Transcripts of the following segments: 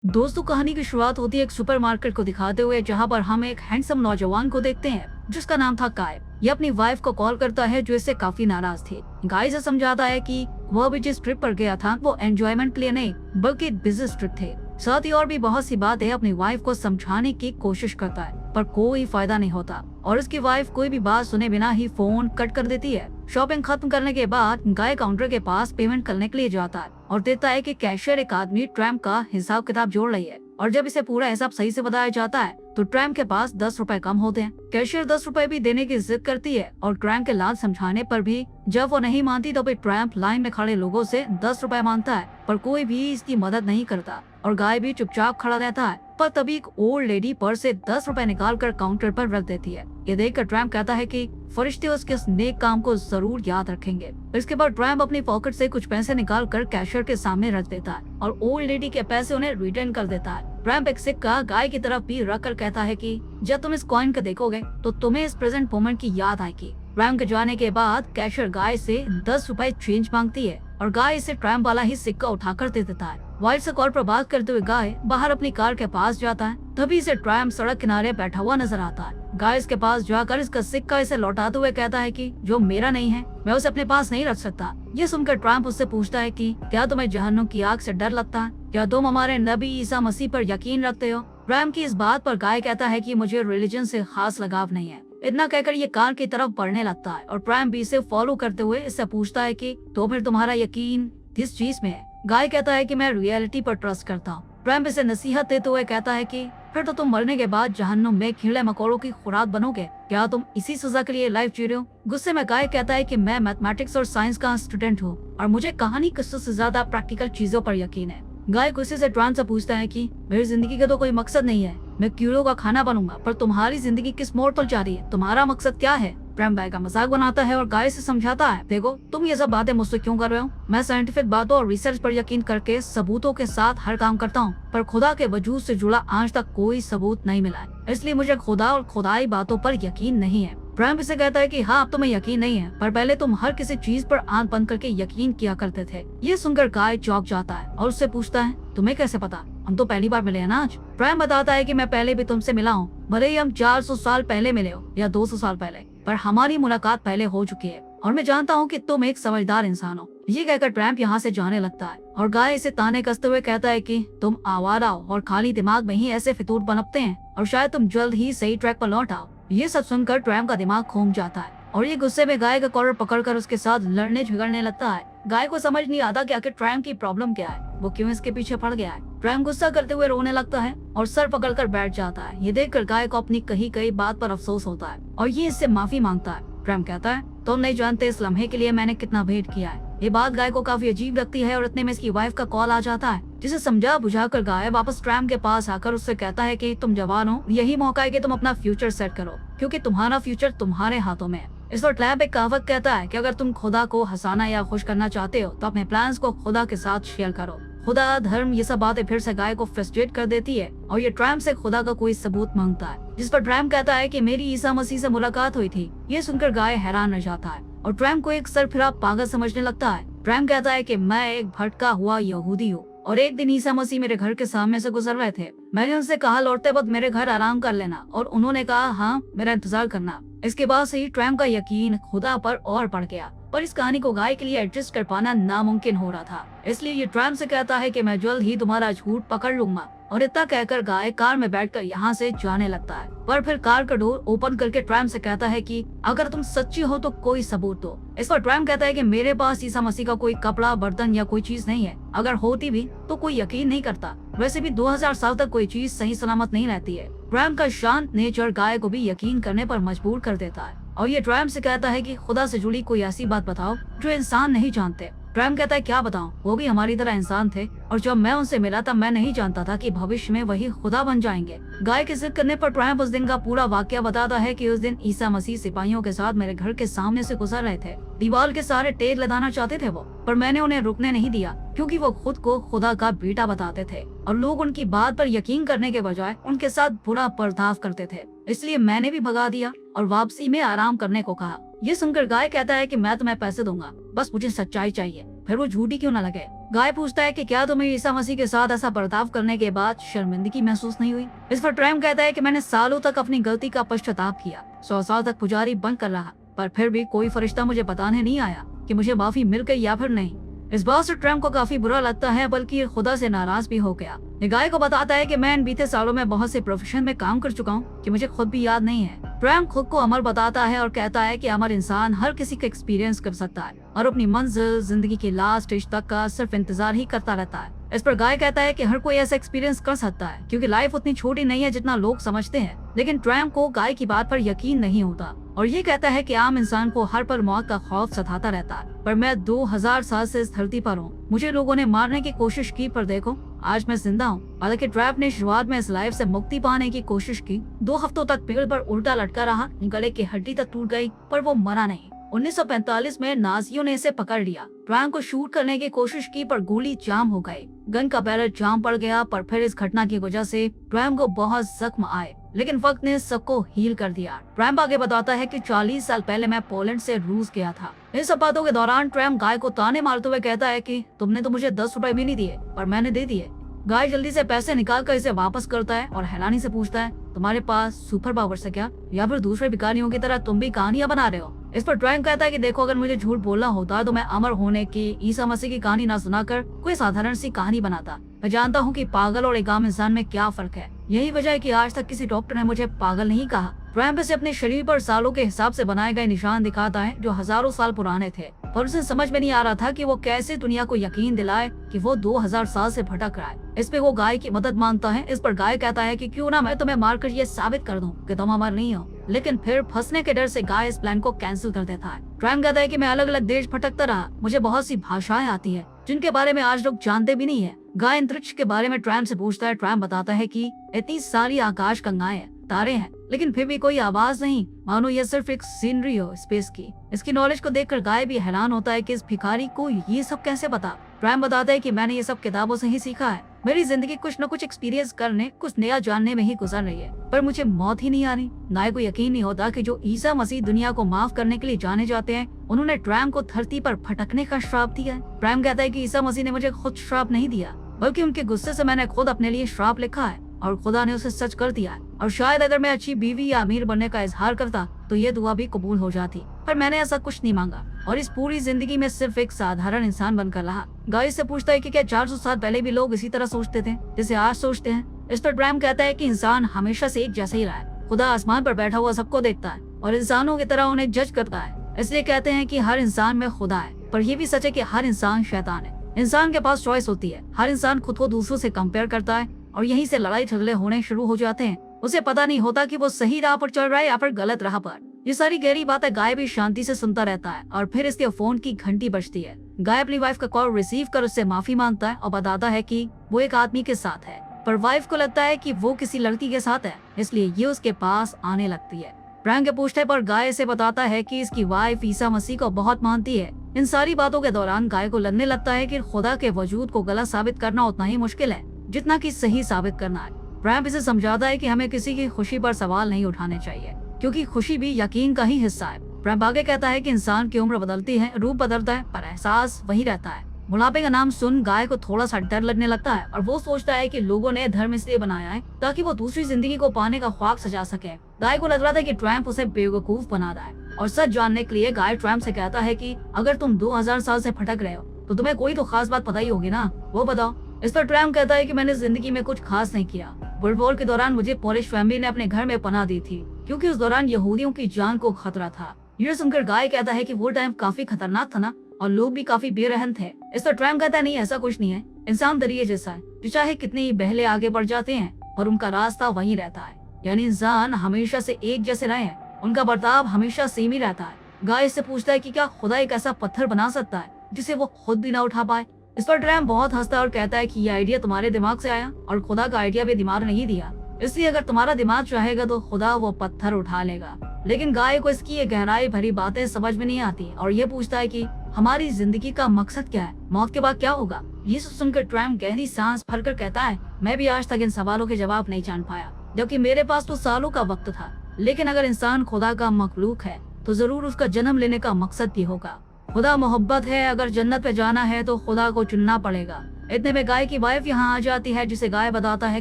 दोस्तों, कहानी की शुरुआत होती है एक सुपरमार्केट को दिखाते हुए, जहां पर हम एक हैंडसम नौजवान को देखते हैं जिसका नाम था काय। ये अपनी वाइफ को कॉल करता है जो इससे काफी नाराज थी। गाय से समझाता है कि वह भी जिस ट्रिप पर गया था वो एंजॉयमेंट के लिए नहीं बल्कि बिजनेस ट्रिप थे। साथ ही और भी बहुत सी बातें अपनी वाइफ को समझाने की कोशिश करता है, पर कोई फायदा नहीं होता और उसकी वाइफ कोई भी बात सुने बिना ही फोन कट कर देती है। शॉपिंग खत्म करने के बाद गाय काउंटर के पास पेमेंट करने के लिए जाता है और देखता है कि कैशियर एक आदमी ट्रैम्प का हिसाब किताब जोड़ रही है और जब इसे पूरा हिसाब सही से बताया जाता है तो ट्रैम्प के पास 10 रुपए कम होते हैं। कैशियर 10 रुपए भी देने की जिद करती है और ट्रैम्प के लाल समझाने पर भी जब वो नहीं मानती तो फिर ट्रैम्प लाइन में खड़े लोगों से 10 रुपए मांगता है, पर कोई भी इसकी मदद नहीं करता और गाय भी चुपचाप खड़ा रहता है। पर तभी एक ओल्ड लेडी पर्स से 10 रुपए निकाल कर काउंटर पर रख देती है। ये देखकर ट्रैम्प कहता है कि फरिश्ते उसके इस नेक काम को जरूर याद रखेंगे। इसके बाद ट्रैम्प अपनी पॉकेट से कुछ पैसे निकाल कर कैशियर के सामने रख देता है और ओल्ड लेडी के पैसे उन्हें रिटर्न कर देता है। ट्रैम्प एक सिक्का गाय की तरफ भी रख कर कहता है कि जब तुम इस कॉइन को देखोगे तो तुम्हें इस प्रेजेंट मोमेंट की याद आएगी। ट्रैम्प के जाने के बाद कैशियर गाय से 10 रुपए चेंज मांगती है और गाय इसे ट्रैम्प वाला ही सिक्का उठाकर दे देता है। वाइफ से कॉल पर बात करते हुए गाय बाहर अपनी कार के पास जाता है, तभी इसे ट्रैम्प सड़क किनारे बैठा हुआ नजर आता है। गाय इसके पास जाकर इसका सिक्का इसे लौटाते हुए कहता है कि जो मेरा नहीं है मैं उसे अपने पास नहीं रख सकता। ये सुनकर ट्रैम्प उससे पूछता है कि क्या तुम्हें जहन्नुम की आग से डर लगता है? क्या तुम हमारे नबी ईसा मसीह पर यकीन रखते हो? ट्रैम्प की इस बात पर गाय कहता है कि मुझे रिलीजन से खास लगाव नहीं है। इतना कहकर ये कार की तरफ बढ़ने लगता है और ट्रैम्प भी इसे फॉलो करते हुए इससे पूछता है कि तो फिर तुम्हारा यकीन किस चीज में है? गाय कहता है कि मैं रियलिटी पर ट्रस्ट करता हूँ। ट्रैम्प इसे नसीहत देते हुए कहता है कि फिर तो तुम मरने के बाद जहन्नुम में कीड़े मकोड़ों की खुराक बनोगे। क्या तुम इसी सजा के लिए लाइफ जी रहे हो? गुस्से में गाय कहता है कि मैं मैथमेटिक्स और साइंस का स्टूडेंट हूँ और मुझे कहानी किस्सों से ज्यादा प्रैक्टिकल चीजों पर यकीन है। गाय गुस्से से ट्रैम्प से पूछता है कि मेरी जिंदगी का तो कोई मकसद नहीं है, मैं कीड़ों का खाना बनूंगा, पर तुम्हारी जिंदगी किस मोड़ पर जा रही है? तुम्हारा मकसद क्या है? ट्रैम्प गाय का मजाक बनाता है और गाय से समझाता है, देखो तुम ये सब बातें मुझसे क्यों कर रहे हो? मैं साइंटिफिक बातों और रिसर्च पर यकीन करके सबूतों के साथ हर काम करता हूँ, पर खुदा के वजूद से जुड़ा आज तक कोई सबूत नहीं मिला है, इसलिए मुझे खुदा और खुदाई बातों पर यकीन नहीं है। ट्रैम्प इसे कहता है कि हाँ अब तुम्हें यकीन नहीं है, पर पहले तुम हर किसी चीज पर आंख बंद करके यकीन किया करते थे। ये सुनकर गाय चौंक जाता है और उससे पूछता है, तुम्हें कैसे पता? हम तो पहली बार मिले हैं ना आज। ट्रैम्प बताता है कि मैं पहले भी तुमसे मिला हूँ, भले ही हम 400 साल पहले मिले हो या 200 साल पहले, पर हमारी मुलाकात पहले हो चुकी है और मैं जानता हूँ कि तुम एक समझदार इंसान हो। ये कहकर ट्रैम्प यहाँ से जाने लगता है और गाय इसे ताने कसते हुए कहता है कि तुम आवारा हो और खाली दिमाग में ही ऐसे फितूर बनपते हैं और शायद तुम जल्द ही सही ट्रैक पर लौट आओ। ये सब सुनकर ट्रैम्प का दिमाग घूम जाता है और ये गुस्से में गाय का कॉलर पकड़कर उसके साथ लड़ने झगड़ने लगता है। गाय को समझ नहीं आता कि आखिर ट्रैम्प की प्रॉब्लम क्या है, वो क्यों इसके पीछे पड़ गया है। ट्रैम्प गुस्सा करते हुए रोने लगता है और सर पकड़कर बैठ जाता है। ये देखकर गाय को अपनी कही गई बात पर अफसोस होता है और ये इससे माफी मांगता है। ट्रैम्प कहता है, तुम नहीं जानते इस लम्हे के लिए मैंने कितना वेट किया है। ये बात गाय को काफी अजीब लगती है और इतने में इसकी वाइफ का कॉल आ जाता है, जिसे समझा बुझाकर गाय वापस ट्रैम्प के पास आकर उससे कहता है कि तुम जवान हो, यही मौका है कि तुम अपना फ्यूचर सेट करो, क्योंकि तुम्हारा फ्यूचर तुम्हारे हाथों में है। इस पर ट्रैम्प एक कहावत कहता है कि अगर तुम खुदा को हंसाना या खुश करना चाहते हो तो अपने प्लान्स को खुदा के साथ शेयर करो। खुदा, धर्म, ये सब बातें फिर से गाय को फ्रस्ट्रेट कर देती है और ये ट्रैम्प से खुदा का कोई सबूत मांगता है, जिस पर ट्रैम्प कहता है कि मेरी ईसा मसीह से मुलाकात हुई थी। ये सुनकर गाय हैरान रह जाता है और ट्रैम्प को एक सरफिरा पागल समझने लगता है। ट्रैम्प कहता है कि मैं एक भटका हुआ यहूदी हूँ और एक दिन ईसा मसीह मेरे घर के सामने से गुजर रहे थे। मैंने उनसे कहा लौटते वक्त मेरे घर आराम कर लेना और उन्होंने कहा हाँ मेरा इंतजार करना। इसके बाद से ही ट्रैम्प का यकीन खुदा पर और बढ़ गया, पर इस कहानी को गाय के लिए एडजस्ट कर पाना नामुमकिन हो रहा था, इसलिए ये ट्रैम्प से कहता है कि मैं जल्द ही तुम्हारा झूठ पकड़ लूंगा। और इतना कहकर गाय कार में बैठकर यहाँ से जाने लगता है, पर फिर कार का डोर ओपन करके ट्रैम्प से कहता है कि अगर तुम सच्ची हो तो कोई सबूत दो। इस पर ट्रैम्प कहता है कि मेरे पास ईसा मसीह का कोई कपड़ा, बर्तन या कोई चीज नहीं है, अगर होती भी तो कोई यकीन नहीं करता। वैसे भी 2000 साल तक कोई चीज सही सलामत नहीं रहती है। ट्रैम्प का शांत नेचर गाय को भी यकीन करने पर मजबूर कर देता है और ये ट्रैम्प से कहता है कि खुदा से जुड़ी कोई ऐसी बात बताओ जो इंसान नहीं जानते। ट्रैम्प कहता है क्या बताऊं, वो भी हमारी तरह इंसान थे और जब मैं उनसे मिला तब मैं नहीं जानता था कि भविष्य में वही खुदा बन जाएंगे। गाय के जिक्र करने पर ट्रैम्प उस दिन का पूरा वाकया बताता है कि उस दिन ईसा मसीह सिपाहियों के साथ मेरे घर के सामने से गुजर रहे थे। दीवार के सहारे टेर लगाना चाहते थे वो, पर मैंने उन्हें रुकने नहीं दिया क्योंकि वो खुद को खुदा का बेटा बताते थे और लोग उनकी बात पर यकीन करने के बजाय उनके साथ बुरा बर्ताव करते थे, इसलिए मैंने भी भगा दिया और वापसी में आराम करने को कहा। ये सुनकर गाय कहता है कि मैं तुम्हें पैसे दूंगा, बस मुझे सच्चाई चाहिए, फिर वो झूठी क्यों न लगे। गाय पूछता है कि क्या तुम्हें ईसा मसीह के साथ ऐसा बर्ताव करने के बाद शर्मिंदगी महसूस नहीं हुई। इस पर ट्रैम कहता है कि मैंने सालों तक अपनी गलती का पश्चाताप किया, 100 साल तक पुजारी बनकर रहा, पर फिर भी कोई फरिश्ता मुझे बताने नहीं आया कि मुझे माफी मिल गई या फिर नहीं। इस बात से ट्रैम को काफी बुरा लगता है, बल्कि खुदा से नाराज भी हो गया। ये गाय को बताता है कि मैं इन बीते सालों में बहुत से प्रोफेशन में काम कर चुका हूँ कि मुझे खुद भी याद नहीं है। ट्रैम खुद को अमर बताता है और कहता है कि अमर इंसान हर किसी का एक्सपीरियंस कर सकता है और अपनी मंजिल, जिंदगी के लास्ट स्टेज तक का सिर्फ इंतजार ही करता रहता है। इस पर गाय कहता है कि हर कोई ऐसा एक्सपीरियंस कर सकता है, क्योंकि लाइफ उतनी छोटी नहीं है जितना लोग समझते हैं। लेकिन ट्रैम को गाय की बात पर यकीन नहीं होता और ये कहता है कि आम इंसान को हर पल मौत का खौफ सताता रहता है, पर मैं 2000 साल से इस धरती पर हूँ। मुझे लोगों ने मारने की कोशिश की, पर देखो आज मैं जिंदा हूँ। हालांकि ट्रैप ने शुरुआत में इस लाइफ से मुक्ति पाने की कोशिश की, 2 हफ्तों तक पेड़ पर उल्टा लटका रहा, गले की हड्डी तक टूट गई, पर वो मरा नहीं। 1945 में नाजियों ने इसे पकड़ लिया। ट्रैम को शूट करने की कोशिश की, पर गोली जाम हो गई, गन का बैरल जाम पड़ गया। पर फिर इस घटना की वजह से ट्रैम को बहुत जख्म आए, लेकिन वक्त ने सबको हील कर दिया। ट्रैम आगे बताता है कि 40 साल पहले मैं पोलैंड से रूस गया था। इन सब बातों के दौरान ट्रैम गाय को ताने मारते हुए कहता है कि तुमने तो मुझे 10 रुपए भी नहीं दिए, पर मैंने दे दिए। गाय जल्दी से पैसे निकाल कर इसे वापस करता है और हैरानी से पूछता है, तुम्हारे पास सुपर पावर्स है क्या, या फिर दूसरे भिखारियों की तरह तुम भी कहानियां बना रहे हो। इस पर ट्रैम कहता है कि देखो, अगर मुझे झूठ बोलना होता तो मैं अमर होने की, ईसा मसीह की कहानी ना सुनाकर कोई साधारण सी कहानी बनाता। मैं जानता हूँ कि पागल और एक आम इंसान में क्या फर्क है। यही वजह है कि आज तक किसी डॉक्टर ने मुझे पागल नहीं कहा। ट्रैम इसे अपने शरीर पर सालों के हिसाब से बनाए गए निशान दिखाता है जो हजारों साल पुराने थे, पर उसे समझ में नहीं आ रहा था कि वो कैसे दुनिया को यकीन दिलाए कि वो 2000 साल से भटक रहा है। इस पे वो गाय की मदद मांगता है। इस पर गाय कहता है कि क्यों ना मैं तुम्हें मारकर ये साबित कर दूं कि तुम अमर नहीं हो। लेकिन फिर फंसने के डर से गाय इस प्लान को कैंसिल कर देता है। ट्रैम कहता है कि मैं अलग अलग देश भटकता रहा, मुझे बहुत सी भाषाएं आती है जिनके बारे में आज लोग जानते भी नहीं है। गाय अंतरिक्ष के बारे में ट्रैम से पूछता है। ट्रैम बताता है कि इतनी सारी आकाश गंगाएं हैं, तारे हैं, लेकिन फिर भी कोई आवाज नहीं, मानो ये सिर्फ एक सीनरी हो स्पेस की। इसकी नॉलेज को देखकर गाय भी हैरान होता है कि इस भिखारी को ये सब कैसे पता। ट्रैम बताता है कि मैंने ये सब किताबों से ही सीखा है। मेरी जिंदगी कुछ न कुछ एक्सपीरियंस करने, कुछ नया जानने में ही गुजर रही है, पर मुझे मौत ही नहीं आ रही। गाय को यकीन नहीं होता कि जो ईसा मसीह दुनिया को माफ करने के लिए जाने जाते हैं, उन्होंने ट्रैम को धरती पर भटकने का श्राप दिया है। ट्रैम कहता है कि ईसा मसीह ने मुझे खुद श्राप नहीं दिया, बल्कि उनके गुस्से से मैंने खुद अपने लिए श्राप लिखा है और खुदा ने उसे सच कर दिया है। और शायद अगर मैं अच्छी बीवी या अमीर बनने का इजहार करता तो ये दुआ भी कबूल हो जाती, पर मैंने ऐसा कुछ नहीं मांगा और इस पूरी जिंदगी में सिर्फ एक साधारण इंसान बनकर रहा। गाय से पूछता है कि क्या 400 साल पहले भी लोग इसी तरह सोचते थे जैसे आज सोचते हैं। इस पर ट्रैम कहता है कि इंसान हमेशा से एक जैसा ही रहा है। खुदा आसमान पर बैठा हुआ सबको देखता है और इंसानों की तरह उन्हें जज करता है। इसलिए कहते हैं कि हर इंसान में खुदा है, पर यह भी सच है कि हर इंसान शैतान है। इंसान के पास चॉइस होती है। हर इंसान खुद को दूसरों से कंपेयर करता है और यहीं से लड़ाई झगड़े होने शुरू हो जाते हैं। उसे पता नहीं होता कि वो सही राह पर चल रहा है या फिर गलत राह पर। ये सारी गहरी बातें गाय भी शांति से सुनता रहता है और फिर इसके फोन की घंटी बजती है। गाय अपनी वाइफ का कॉल रिसीव कर उससे माफी मांगता है और बताता है कि वो एक आदमी के साथ है, पर वाइफ को लगता है कि वो किसी लड़की के साथ है, इसलिए ये उसके पास आने लगती है। ट्रैम के पूछने पर गाय से बताता है कि इसकी वाइफ ईसा मसीह को बहुत मानती है। इन सारी बातों के दौरान गाय को लगने लगता है कि खुदा के वजूद को गलत साबित करना उतना ही मुश्किल है जितना कि सही साबित करना है। ट्रैम इसे समझाता है कि हमें किसी की खुशी पर सवाल नहीं उठाने चाहिए, क्योंकि खुशी भी यकीन का ही हिस्सा है। ट्रैम आगे कहता है कि इंसान की उम्र बदलती है, रूप बदलता है, पर एहसास वही रहता है। बुढ़ापे का नाम सुन गाय को थोड़ा सा डर लगने लगता है और वो सोचता है कि लोगों ने धर्म इसलिए बनाया है ताकि वो दूसरी जिंदगी को पाने का ख्वाब सजा सके। गाय को लग रहा था कि ट्रैम्प उसे बेवकूफ बना रहा है और सच जानने के लिए गाय ट्रैम्प से कहता है कि अगर तुम 2000 साल से भटक रहे हो तो तुम्हें कोई तो खास बात पता ही होगी ना, वो बताओ। इस पर ट्रैम्प कहता है कि मैंने जिंदगी में कुछ खास नहीं किया। वर्ल्ड वॉर के दौरान मुझे पोलिश फैमिली ने अपने घर में पनाह दी थी, क्योंकि उस दौरान यहूदियों की जान को खतरा था। ये सुनकर गाय कहता है कि वो टाइम काफी खतरनाक था ना, और लोग भी काफी बेरहम थे। इस पर ट्रैम्प कहता है नहीं, ऐसा कुछ नहीं है। इंसान दरिया जैसा है जो चाहे कितने ही बहले आगे बढ़ जाते हैं और उनका रास्ता वहीं रहता है। यानी इंसान हमेशा से एक जैसे रहे हैं, उनका बर्ताव हमेशा सेम ही रहता है। गाय इससे पूछता है कि क्या खुदा एक ऐसा पत्थर बना सकता है जिसे वो खुद भी ना उठा पाए। इस पर ट्रैम्प बहुत हंसता है और कहता है कि ये आइडिया तुम्हारे दिमाग से आया और खुदा का आइडिया भी दिमाग नहीं दिया, इसलिए अगर तुम्हारा दिमाग चाहेगा तो खुदा वो पत्थर उठा लेगा। लेकिन गाय को इसकी ये गहराई भरी बातें समझ में नहीं आती और ये पूछता है कि हमारी जिंदगी का मकसद क्या है, मौत के बाद क्या होगा। ये सुनकर ट्रैम्प गहरी सांस भरकर कहता है, मैं भी आज तक इन सवालों के जवाब नहीं जान पाया, जबकि मेरे पास तो सालों का वक्त था। लेकिन अगर इंसान खुदा का मखलूक है तो जरूर उसका जन्म लेने का मकसद भी होगा। खुदा मोहब्बत है, अगर जन्नत पे जाना है तो खुदा को चुनना पड़ेगा। इतने में गाय की वाइफ यहाँ आ जाती है, जिसे गाय बताता है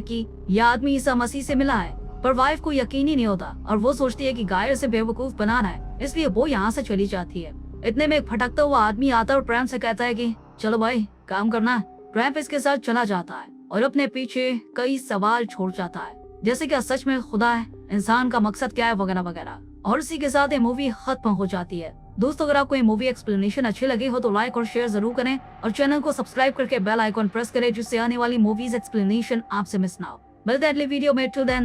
कि यह आदमी ईसा मसीह से मिला है। पर वाइफ को यकीन ही नहीं होता और वो सोचती है कि गाय उसे बेवकूफ बनाना है, इसलिए वो यहाँ से चली जाती है। इतने में एक भटकता हुआ आदमी आता है और ट्रैम्प से कहता है कि चलो भाई काम करना है। ट्रैम्प इसके साथ चला जाता है और अपने पीछे कई सवाल छोड़ जाता है, जैसे कि सच में खुदा है, इंसान का मकसद क्या है, वगैरह वगैरह। और इसी के साथ ये मूवी खत्म हो जाती है। दोस्तों, अगर आपको ये मूवी एक्सप्लेनेशन अच्छी लगी हो तो लाइक और शेयर जरूर करें और चैनल को सब्सक्राइब करके बेल आइकॉन प्रेस करें, जिससे आने वाली मूवीज एक्सप्लेनेशन आपसे मिस ना हो। मिलते हैं अगले वीडियो में। Till then